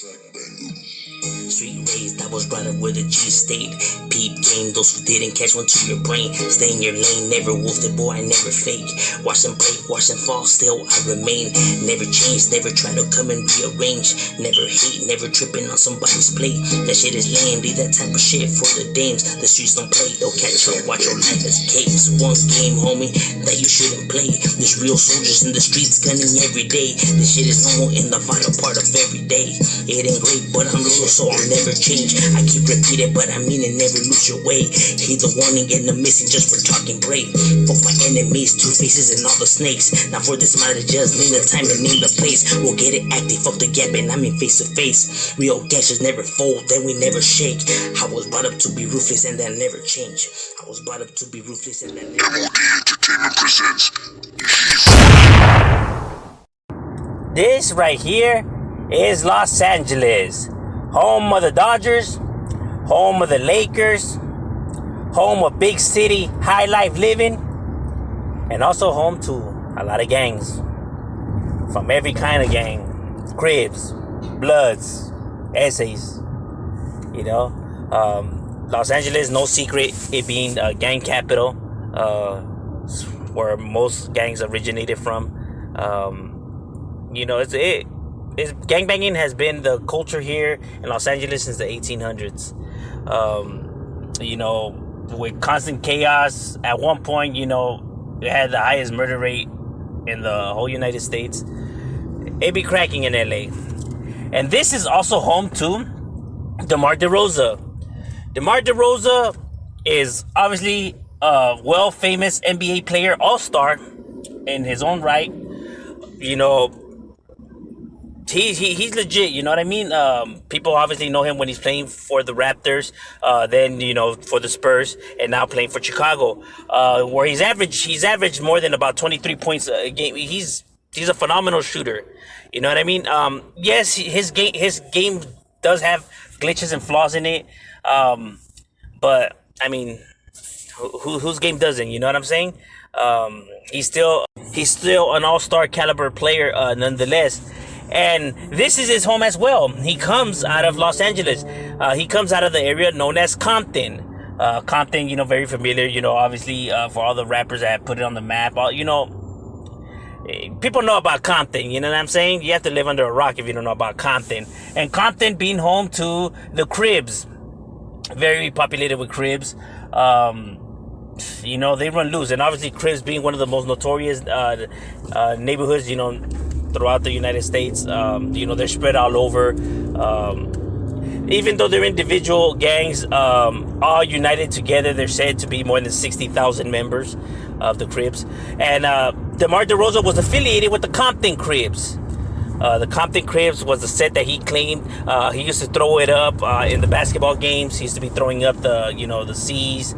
Street raised, I was brought up with a G state. Peep game, those who didn't catch one to your brain. Stay in your lane, never wolfed it, boy, I never fake. Watch them break, watch them fall, still I remain. Never change, never try to come and rearrange. Never hate, never tripping on somebody's plate. That shit is lame, leave that type of shit for the dames. The streets don't play, they'll catch up, watch your life as capes. One game, homie, that you shouldn't play. There's real soldiers in the streets gunning every day. This shit is normal in the vital part of every day. It ain't great, but I'm loyal, so I'll never change. I keep repeating, but I mean it, never lose your way. Heed the warning and the missing just for talking brave. Fuck my enemies, two faces and all the snakes. Now for this matter, just name the time and name the place. We'll get it active, fuck the gap, and I mean face to face. Real gangsters never fold, then we never shake. I was brought up to be ruthless and that never change. I was brought up to be ruthless and that never M.O.D Entertainment presents. This right here is Los Angeles, home of the Dodgers, home of the Lakers, home of big city high life living, and also home to a lot of gangs from every kind of gang. Cribs, Bloods, Essays, you know. Los Angeles, no secret, it being a gang capital, where most gangs originated from. You know, it's gangbanging has been the culture here in Los Angeles since the 1800s. You know, with constant chaos. At one point, you know, it had the highest murder rate in the whole United States. It be cracking in LA. And this is also home to Demar DeRozan. Demar DeRozan is obviously a famous NBA player, all-star in his own right. You know, he's legit, you know what I mean? People obviously know him when he's playing for the Raptors, then, you know, for the Spurs, and now playing for Chicago, where he's averaged more than about 23 points a game. He's a phenomenal shooter, you know what I mean? Yes, his game does have glitches and flaws in it, but I mean, whose game doesn't, you know what I'm saying? He's still an all-star caliber player, nonetheless. And this is his home as well. He comes out of Los Angeles. He comes out of the area known as Compton. Compton, you know, very familiar, you know, obviously, for all the rappers that have put it on the map. You know, people know about Compton, you know what I'm saying? You have to live under a rock if you don't know about Compton. And Compton being home to the Cribs. Very populated with Cribs. You know, they run loose. And obviously, Cribs being one of the most notorious neighborhoods, you know, throughout the United States. You know, they're spread all over. Even though they're individual gangs, all united together, they're said to be more than 60,000 members of the Cribs. And Demar DeRozan was affiliated with the Compton Cribs. The Compton Cribs was the set that he claimed. He used to throw it up in the basketball games. He used to be throwing up the C's,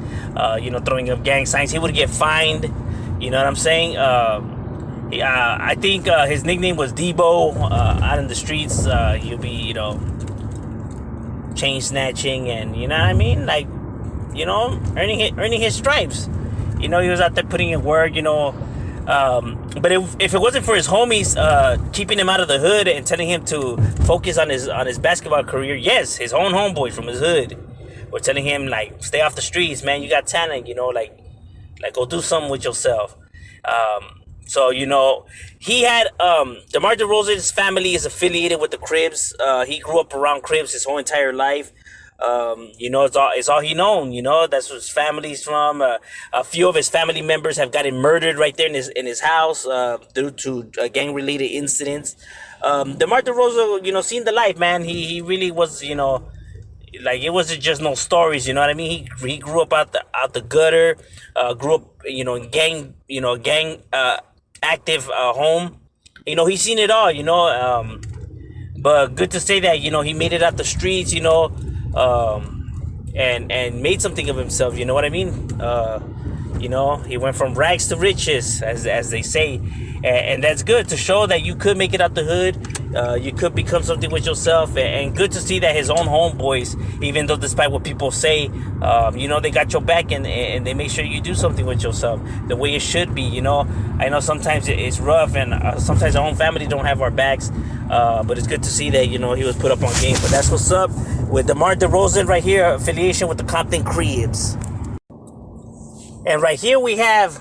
you know, throwing up gang signs. He would get fined. You know what I'm saying? I think his nickname was Debo. Out in the streets, he'll be, you know, chain snatching, and you know what I mean, like, you know, earning his stripes. You know, he was out there putting in work. You know, but if it wasn't for his homies keeping him out of the hood and telling him to focus on his basketball career, yes, his own homeboys from his hood were telling him, like, stay off the streets, man. You got talent. You know, like go do something with yourself. So, you know, he had, Demar DeRozan's family is affiliated with the Cribs. He grew up around Cribs his whole entire life. You know, it's all he known, you know, that's where his family's from. A few of his family members have gotten murdered right there in his house, due to gang-related incidents. Demar DeRozan, you know, seen the life, man. He really was, you know, like, it wasn't just no stories, you know what I mean? He grew up out the gutter, grew up, you know, in gang active home. You know, he's seen it all, you know. But good to say that, you know, he made it out the streets, you know, and made something of himself, you know what I mean? You know, he went from rags to riches, as they say, and that's good to show that you could make it out the hood. You could become something with yourself, and good to see that his own homeboys, even though despite what people say, you know, they got your back, and they make sure you do something with yourself the way it should be. You know, I know sometimes it's rough, and sometimes our own family don't have our backs, But it's good to see that, he was put up on game. But that's what's up with DeMar DeRozan right here, affiliation with the Compton Cribs. And right here we have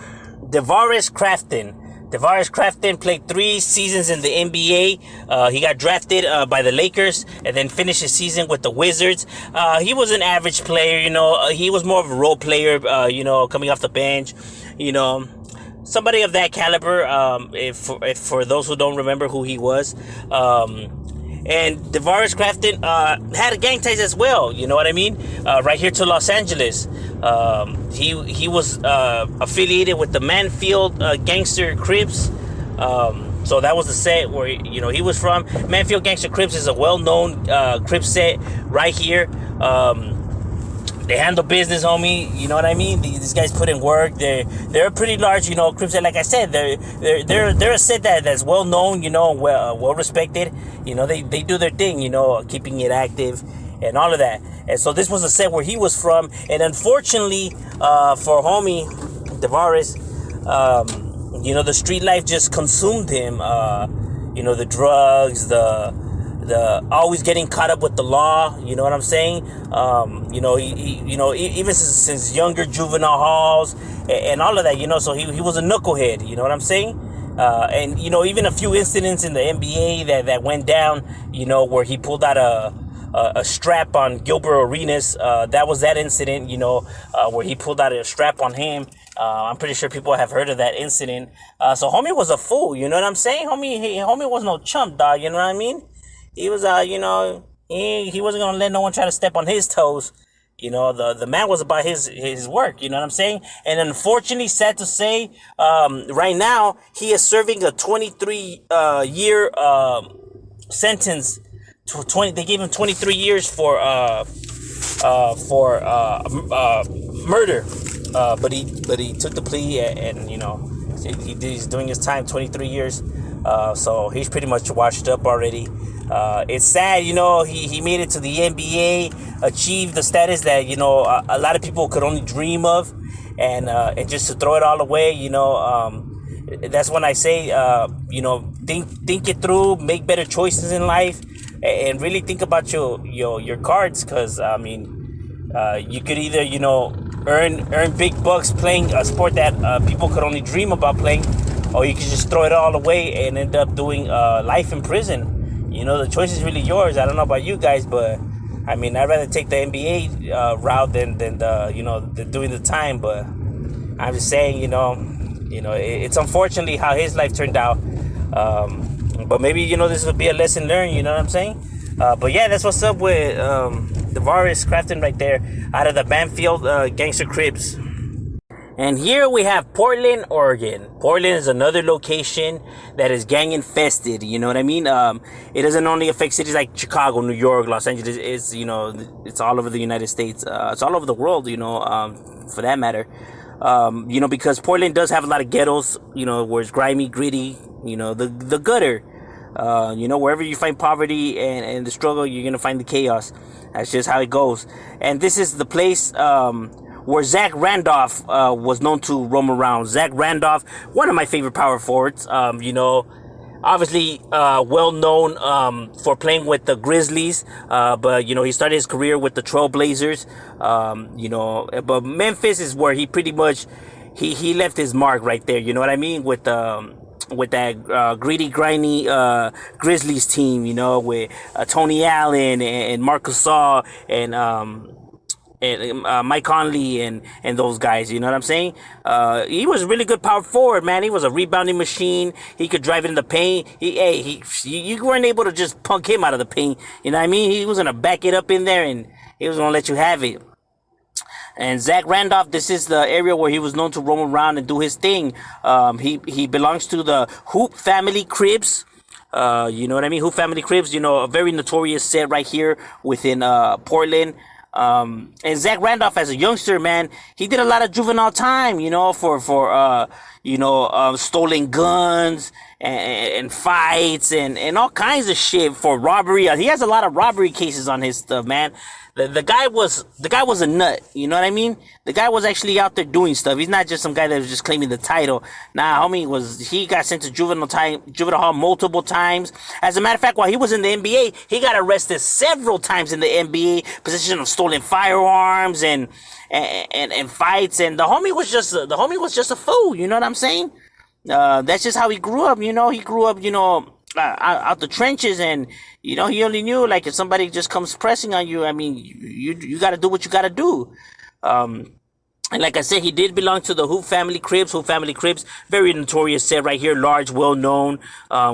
Davares Craft. Davares Craft played 3 seasons in the NBA. He got drafted by the Lakers and then finished his season with the Wizards. He was an average player, he was more of a role player, coming off the bench, somebody of that caliber, if for those who don't remember who he was. And Davares Craft had a gang ties as well, you know what I mean? Right here to Los Angeles. He was affiliated with the Manfield Gangster Crips. So that was the set where, he was from. Manfield Gangster Crips is a well-known Crip set right here. They handle business, homie. You know what I mean? These guys put in work. They're a pretty large, Crip set. Like I said, they're a set that's well known, well respected. They do their thing, keeping it active and all of that. And so this was a set where he was from. And unfortunately, for homie Davares, the street life just consumed him. The drugs, the always getting caught up with the law, you know what I'm saying? Even since younger juvenile halls and all of that, so he was a knucklehead, you know what I'm saying? And even a few incidents in the NBA that went down, where he pulled out a strap on Gilbert Arenas. That was that incident, where he pulled out a strap on him. I'm pretty sure people have heard of that incident. So homie was a fool, you know what I'm saying? Homie was no chump, dog, you know what I mean? He was, he wasn't going to let no one try to step on his toes. The man was about his work, you know what I'm saying? And unfortunately, sad to say, right now, he is serving a 23-year sentence. They gave him 23 years for murder. But he took the plea and he's doing his time, 23 years. So he's pretty much washed up already. It's sad, he made it to the NBA, achieved the status that, a lot of people could only dream of, and just to throw it all away, that's when I say, think it through, make better choices in life, and really think about your cards, because, you could either, earn big bucks playing a sport that people could only dream about playing, or you could just throw it all away and end up doing life in prison. The choice is really yours. I don't know about you guys, but I'd rather take the NBA route than doing the time. But I'm just saying, it's unfortunately how his life turned out. But maybe this would be a lesson learned. You know what I'm saying? But yeah, that's what's up with Davares Craft right there, out of the Manfield Gangster Cribs. And here we have Portland, Oregon. Portland is another location that is gang infested. You know what I mean? It doesn't only affect cities like Chicago, New York, Los Angeles. It's, it's all over the United States. It's all over the world, for that matter. Because Portland does have a lot of ghettos, where it's grimy, gritty, the gutter. Wherever you find poverty and the struggle, you're going to find the chaos. That's just how it goes. And this is the place, where Zach Randolph was known to roam around. Zach Randolph, one of my favorite power forwards. Obviously well known for playing with the Grizzlies, but he started his career with the Trailblazers. But Memphis is where he pretty much he left his mark right there. You know what I mean? With that greedy, grimy Grizzlies team. With Tony Allen and Marc Gasol and Mike Conley and those guys, you know what I'm saying? He was a really good power forward, man. He was a rebounding machine. He could drive it in the paint. You weren't able to just punk him out of the paint. You know what I mean? He was gonna back it up in there, and he was gonna let you have it. And Zach Randolph, this is the area where he was known to roam around and do his thing. He belongs to the Hoop Family Cribs. You know what I mean? Hoop Family Cribs, a very notorious set right here within Portland. And Zach Randolph, as a youngster, man, he did a lot of juvenile time, for stolen guns and fights and all kinds of shit for robbery. He has a lot of robbery cases on his stuff, man. The guy was a nut. You know what I mean? The guy was actually out there doing stuff. He's not just some guy that was just claiming the title. Nah, homie he got sent to juvenile hall multiple times. As a matter of fact, while he was in the NBA, he got arrested several times in the NBA, possession of stolen firearms and fights. And the homie was just a fool. You know what I'm saying? That's just how he grew up. He grew up, out the trenches, and he only knew, like, if somebody just comes pressing on you, I mean, you got to do what you got to do. And like I said, he did belong to the Hoop Family Crips. Very notorious set right here, large, well known,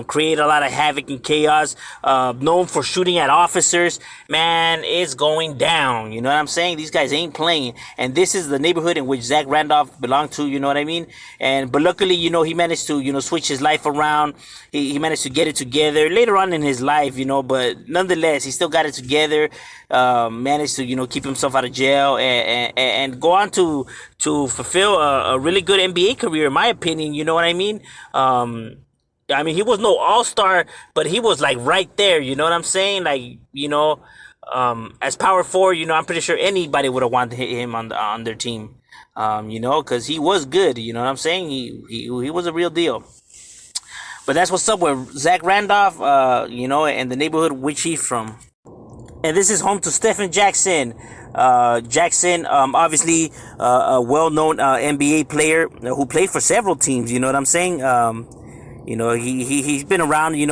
create a lot of havoc and chaos, known for shooting at officers. Man, it's going down. You know what I'm saying? These guys ain't playing. And this is the neighborhood in which Zach Randolph belonged to, you know what I mean? But luckily, he managed to, switch his life around. He managed to get it together later on in his life, but nonetheless, he still got it together, managed to, keep himself out of jail and go on to fulfill a really good NBA career, in my opinion. You know what I mean? He was no all-star, but he was like right there. You know what I'm saying? Like, as power forward, I'm pretty sure anybody would have wanted to hit him on their team. Because he was good. You know what I'm saying? He was a real deal. But that's what's up with Zach Randolph, and the neighborhood which he's from. And this is home to Stephen Jackson. Jackson, obviously, a well-known NBA player who played for several teams. You know what I'm saying? He's been around. He's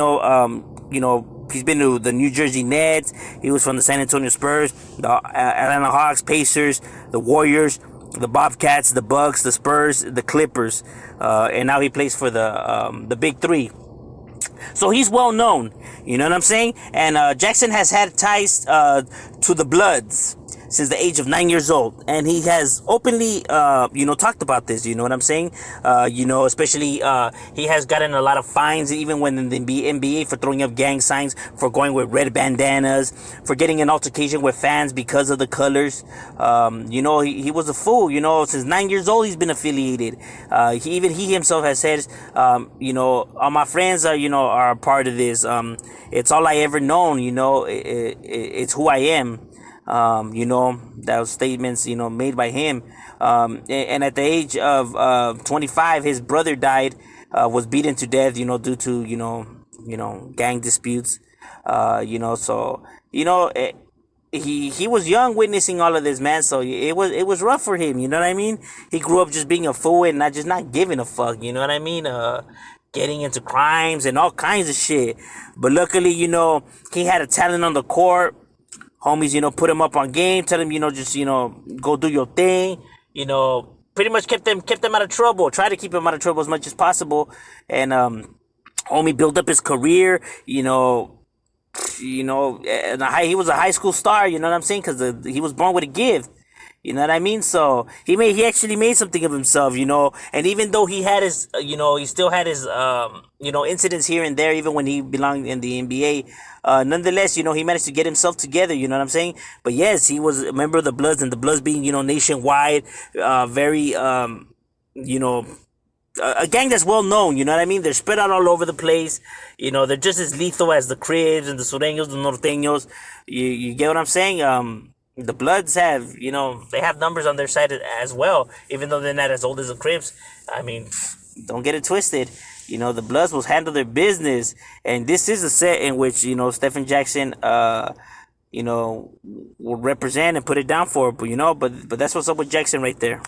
been to the New Jersey Nets. He was from the San Antonio Spurs, the Atlanta Hawks, Pacers, the Warriors, the Bobcats, the Bucks, the Spurs, the Clippers, and now he plays for the Big Three. So he's well known, you know what I'm saying? And Jackson has had ties to the Bloods since the age of 9 years old, and he has openly talked about this, you know what I'm saying? Especially he has gotten a lot of fines, even when in the NBA, for throwing up gang signs, for going with red bandanas, for getting an altercation with fans because of the colors. He was a fool. Since 9 years old he's been affiliated. He himself has said, all my friends are a part of this. It's all I ever known. It's who I am. Those statements, made by him. And at the age of 25, his brother died, was beaten to death, due to, gang disputes. He was young witnessing all of this, man. So it was rough for him. You know what I mean? He grew up just being a fool and not giving a fuck. You know what I mean? Getting into crimes and all kinds of shit. But luckily, he had a talent on the court. Homies, put him up on game, tell him, just, go do your thing, pretty much kept them out of trouble, try to keep him out of trouble as much as possible. And, homie built up his career, he was a high school star, you know what I'm saying? Cause he was born with a gift. You know what I mean? So he actually made something of himself, and even though he had his, he still had his, incidents here and there, even when he belonged in the NBA, nonetheless, he managed to get himself together, you know what I'm saying? But yes, he was a member of the Bloods, and the Bloods being, nationwide, very, a gang that's well known, you know what I mean? They're spread out all over the place, they're just as lethal as the Cribs and the Sureños, the Norteños, you get what I'm saying? The Bloods have, they have numbers on their side as well, even though they're not as old as the Crips. I mean, don't get it twisted. The Bloods will handle their business. And this is a set in which, Stephen Jackson, will represent and put it down for. But that's what's up with Jackson right there.